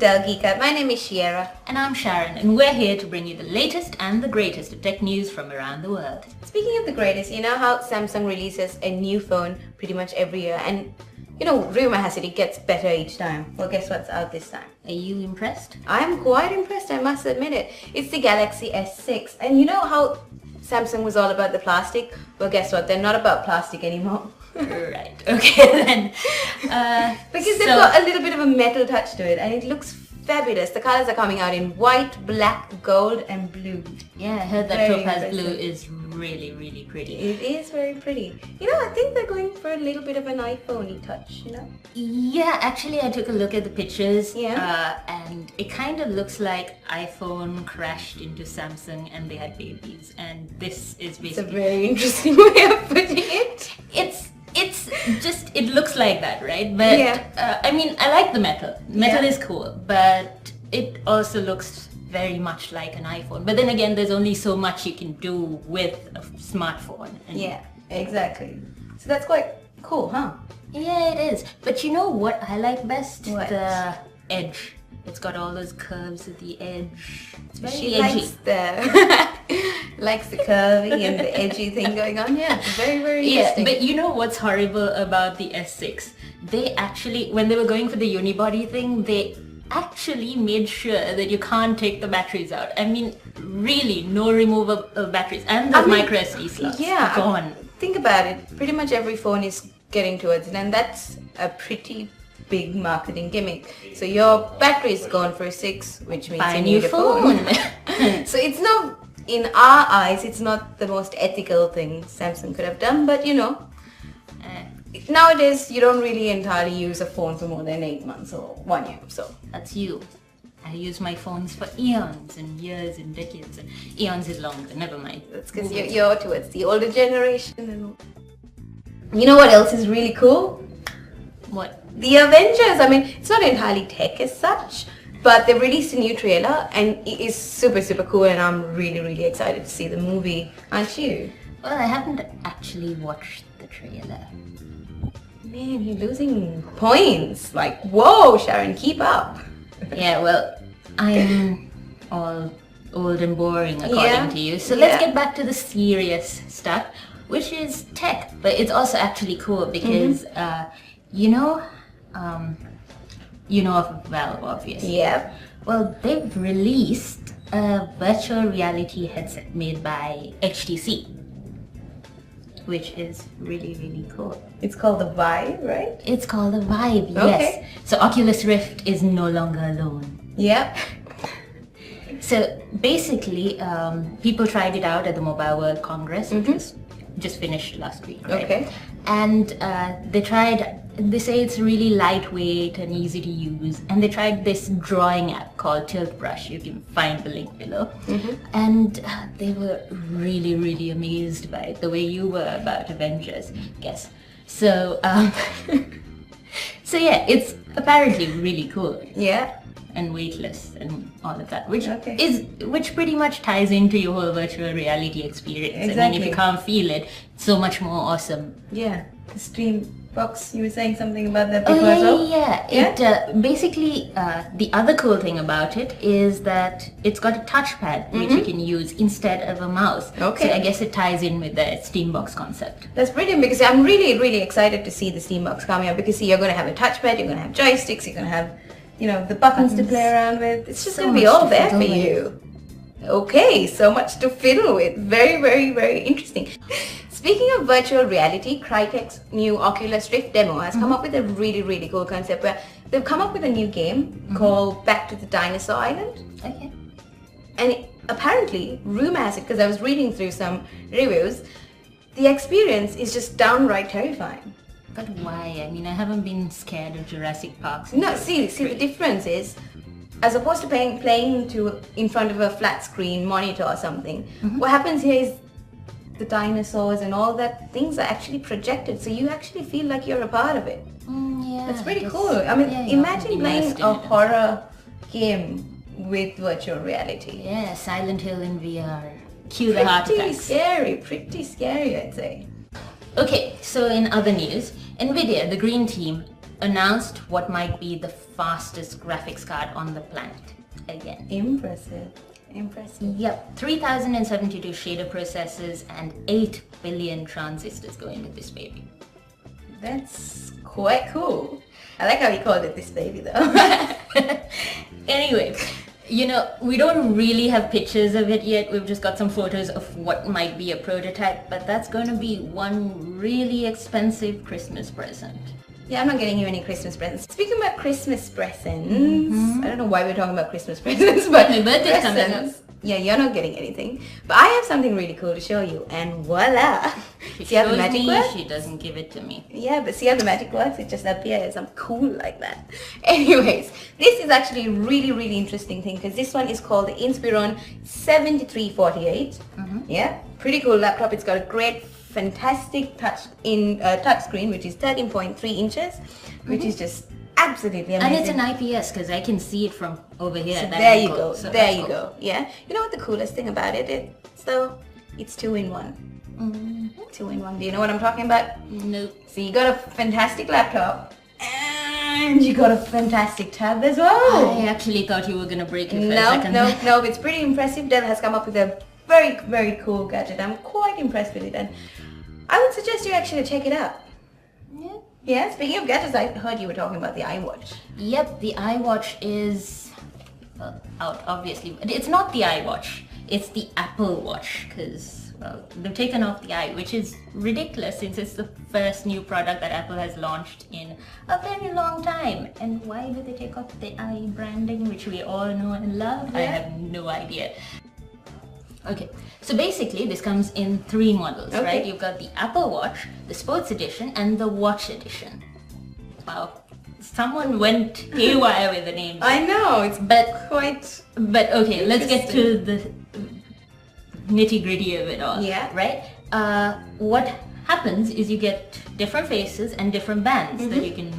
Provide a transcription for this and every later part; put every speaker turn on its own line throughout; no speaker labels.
Dell Geek Out. My name is Shiera.
And I'm Sharon, and we're here to bring you the latest and the greatest of tech news from around the world.
Speaking of the greatest, you know how Samsung releases a new phone pretty much every year, and you know, rumor has it gets better each time. Well, guess what's out this time?
Are you impressed?
I'm quite impressed, I must admit it. It's the Galaxy S6, and you know how Samsung was all about the plastic? Well, guess what? They're not about plastic anymore.
Right, okay then.
Because they've got a little bit of a metal touch to it, and it looks fabulous. The colors are coming out in white, black, gold, and blue.
Yeah, I heard that topaz blue is really, really pretty.
It is very pretty. You know, I think they're going for a little bit of an iPhone-y touch, you know?
Yeah, actually I took a look at the pictures,
Yeah.
and it kind of looks like iPhone crashed into Samsung and they had babies, and this is basically...
It's a very interesting way of putting it.
It's just, it looks like that, right? But,
yeah.
I mean, I like the metal. Metal
Yeah.
is cool, but it also looks very much like an iPhone. But then again, there's only so much you can do with a smartphone. And
yeah, exactly. So that's quite cool, huh?
yeah, it is. But you know what I like best?
What?
The edge. It's got all those curves at the edge. It's very
She
edgy.
likes the curvy and the edgy thing going on. Yeah, it's very, very interesting.
Yeah, but you know what's horrible about the S6? They actually, when they were going for the unibody thing, they actually made sure that you can't take the batteries out. I mean, really, no removable batteries. And the micro SD slots.
Yeah,
gone.
Think about it. Pretty much every phone is getting towards it, and that's a pretty big marketing gimmick. So your battery is gone for a 6, which means
Buy
you
a
need
new
a phone. So it's not, in our eyes, it's not the most ethical thing Samsung could have done, but you know, nowadays you don't really entirely use a phone for more than 8 months or 1 year. So
That's you. I use my phones for eons and years and decades. And eons is longer, never mind.
that's because you're towards the older generation. And you know what else is really cool?
What?
The Avengers. I mean, it's not entirely tech as such, but they've released a new trailer and it is super, super cool, and I'm really, really excited to see the movie. Aren't you?
Well, I haven't actually watched the trailer.
Man, you're losing points. Like, whoa, Sharon, keep up.
Yeah, well, I'm all old and boring according to you. So let's get back to the serious stuff, which is tech. But it's also actually cool because, you know of Valve, obviously.
Yep.
Well, they've released a virtual reality headset made by HTC, which is really, really cool.
It's called the Vive, right?
It's called a Vive,
Okay.
yes. So Oculus Rift is no longer alone.
Yep.
So basically, people tried it out at the Mobile World Congress, which was just finished last week, right?
Okay.
And they say it's really lightweight and easy to use. And they tried this drawing app called Tilt Brush. You can find the link below. And they were really, really amazed by it, the way you were about Avengers, I guess. So, so yeah, it's apparently really cool.
Yeah.
And weightless and all of that, which pretty much ties into your whole virtual reality experience.
Exactly.
I mean, if you can't feel it, it's so much more awesome.
Yeah. The stream box, you were saying something about that before as well?
Yeah. Basically, the other cool thing about it is that it's got a touchpad which you can use instead of a mouse.
Okay.
So I guess it ties in with the Steambox concept.
That's brilliant, because I'm really, really excited to see the Steambox coming up, because see, you're going to have a touchpad, you're going to have joysticks, you're going to have, you know, the buttons to play around with. It's just
So
going to be
much
all
to
there for
fiddle
you. Okay, so much to fiddle with. Very, very, very interesting. Speaking of virtual reality, Crytek's new Oculus Rift demo has come up with a really, really cool concept where they've come up with a new game called Back to the Dinosaur Island.
Okay.
And apparently, rumor has it, because I was reading through some reviews, the experience is just downright terrifying.
But why? I mean, I haven't been scared of Jurassic Park.
No, see, the difference is, as opposed to playing in front of a flat screen monitor or something, what happens here is the dinosaurs and all that things are actually projected, so you actually feel like you're a part of it.
Yeah,
That's pretty cool. I mean, imagine playing a horror game with virtual reality.
Yeah, Silent Hill in VR. Cue the heart attacks.
Pretty scary, I'd say.
Okay, so in other news, NVIDIA, the green team, announced what might be the fastest graphics card on the planet again.
Impressive. Impressive.
Yep, 3072 shader processors and 8 billion transistors go into this baby.
That's quite cool. I like how you called it this baby though.
Anyway, you know, we don't really have pictures of it yet. We've just got some photos of what might be a prototype, but that's going to be one really expensive Christmas present.
Yeah, I'm not getting you any Christmas presents. Speaking about Christmas presents, I don't know why we're talking about Christmas presents, but
My birthday's coming up.
Yeah, you're not getting anything. But I have something really cool to show you, and voila!
She
See how the
shows
magic
me,
works?
she doesn't give it to me.
Yeah, but see how the magic works? It just appears. I'm cool like that. Anyways, this is actually a really, really interesting thing because this one is called the Inspiron 7348. Yeah, pretty cool laptop. It's got a great, fantastic touch screen, which is 13.3 inches, which is just absolutely amazing.
And it's an IPS because I can see it from over here.
So
at that
there you
angle,
go.
so
There
that's
you
cool.
go. Yeah. You know what the coolest thing about it is? So it's 2-in-1. 2-in-1. Do you know what I'm talking about?
Nope.
So you got a fantastic laptop and you got a fantastic tab as well.
I actually thought you were gonna break it for a
No,
second.
no. It's pretty impressive. Dell has come up with a very, very cool gadget. I'm quite impressed with it, and I would suggest you actually check it out.
Yeah.
Yeah. Speaking of gadgets, I heard you were talking about the iWatch.
Yep, the iWatch is out, obviously. But it's not the iWatch, it's the Apple Watch, because, well, they've taken off the i, which is ridiculous since it's the first new product that Apple has launched in a very long time. And why did they take off the i branding, which we all know and love? I
Yeah.
have no idea. Okay, so basically this comes in 3 models,
Okay.
right? You've got the Apple Watch, the Sports Edition, and the Watch Edition. Wow. Someone went haywire with the names.
I know. It's
But
quite.
okay, let's get to the nitty-gritty of it all.
Yeah.
Right? What happens is you get different faces and different bands that you can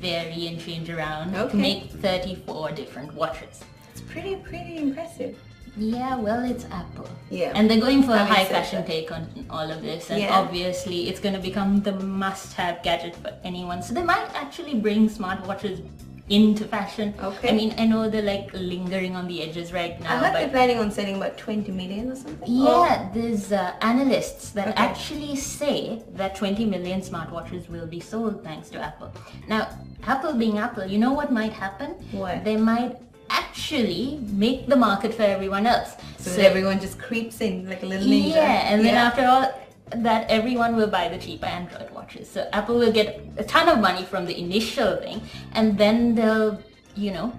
vary and change around to
Okay.
make 34 different watches.
It's pretty impressive.
Yeah, well, it's Apple.
Yeah.
And they're going for a
Having
high
said
fashion
that.
take on all of this, and
Yeah.
obviously it's going to become the must-have gadget for anyone. So they might actually bring smartwatches into fashion.
Okay.
I mean, I know they're like lingering on the edges right
I
now,
heard they're
but
planning on selling about 20 million or something.
yeah, there's analysts that
Okay.
actually say that 20 million smartwatches will be sold thanks to Apple. Now, Apple being Apple, you know what might happen?
What?
They might actually make the market for everyone else.
So that everyone just creeps in like a little ninja.
Yeah, and then
Yeah.
after all that, everyone will buy the cheaper Android watches. So Apple will get a ton of money from the initial thing, and then they'll, you know,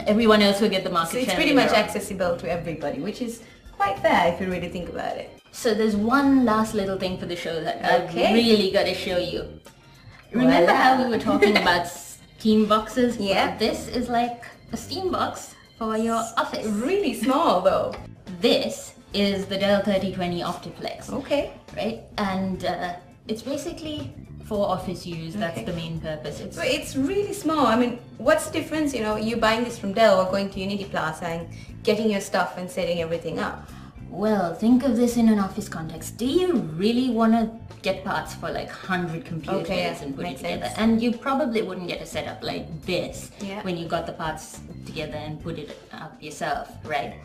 everyone else will get the market
So it's
share
pretty
later
much
on.
accessible to everybody, which is quite fair if you really think about it.
So there's one last little thing for the show that
Okay.
I've really got to show you. Remember
Voila.
how we were talking about Steam boxes?
Yeah.
Well, this is like a Steam box for your office.
Really small though.
This is the Dell 3020 Optiplex.
Okay.
Right? And it's basically for office use. That's
Okay.
the main purpose.
So it's really small. I mean, what's the difference, you know, you buying this from Dell or going to Unity Plaza and getting your stuff and setting everything up?
Well, think of this in an office context. Do you really want to get parts for like 100 computers
Okay, yeah,
and put it
makes
together?
sense.
And you probably wouldn't get a setup like this
Yeah.
when you got the parts together and put it up yourself, right?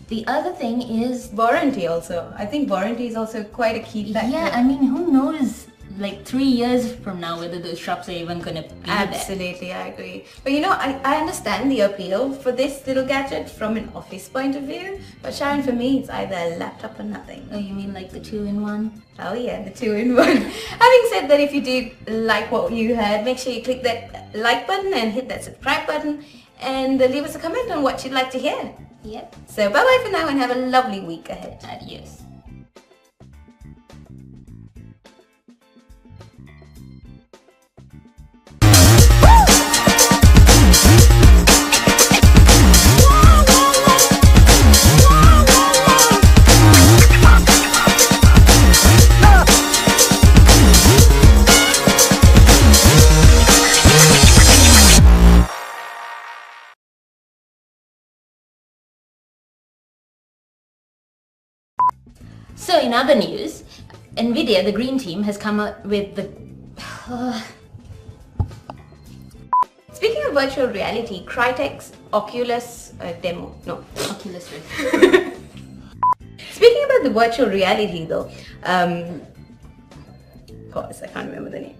The other thing is,
Warranty also. I think warranty is also quite a key factor.
yeah, I mean, who knows, like 3 years from now, whether those shops are even going to be there.
Absolutely, I agree. But you know, I understand the appeal for this little gadget from an office point of view. But Sharon, for me, it's either a laptop or nothing.
Oh, you mean like the 2-in-1?
Oh yeah, the 2-in-1. Having said that, if you did like what you heard, make sure you click that like button and hit that subscribe button and leave us a comment on what you'd like to hear.
Yep.
So bye-bye for now and have a lovely week ahead.
Adios. So in other news, NVIDIA, the green team, has come up with the...
Speaking of virtual reality, Crytek's Oculus demo. No.
Oculus Rift.
Speaking about the virtual reality though, pause, I can't remember the name.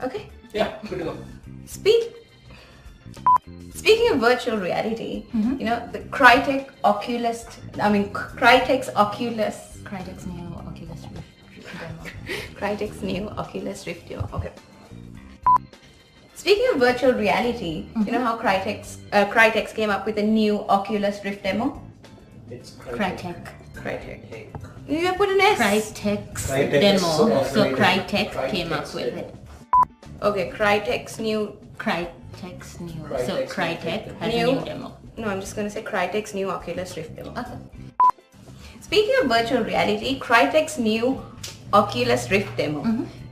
Okay.
Yeah, good to go.
Speaking of virtual reality, you know, the Crytek's Oculus.
Crytek's new Oculus Rift demo.
Crytek's new Oculus Rift demo. Okay. Speaking of virtual reality, you know how Crytek came up with a new Oculus Rift demo?
It's
Crytek.
Crytek. You put an S.
Crytek's
Crytek
demo.
is
So
Crytek.
Crytek came up with it.
Okay, Crytek's new.
Crytek's new.
Crytek's
So
new
Crytek has
new-
a new demo.
No, I'm just going to say Crytek's new Oculus Rift demo.
Okay.
Speaking of virtual reality, Crytek's new Oculus Rift demo.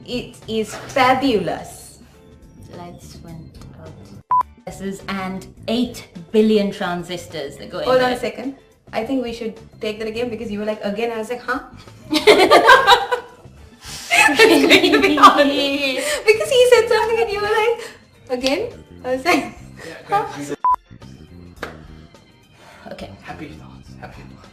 It is fabulous.
Lights went out. This is and 8 billion transistors that go in
Hold on
there.
a second. I think we should take that again because you were like, again, I was like, huh? It's going to be hard. Because he said something and you were like, again? I was like,
Yeah,
Okay.
happy thoughts, happy thoughts.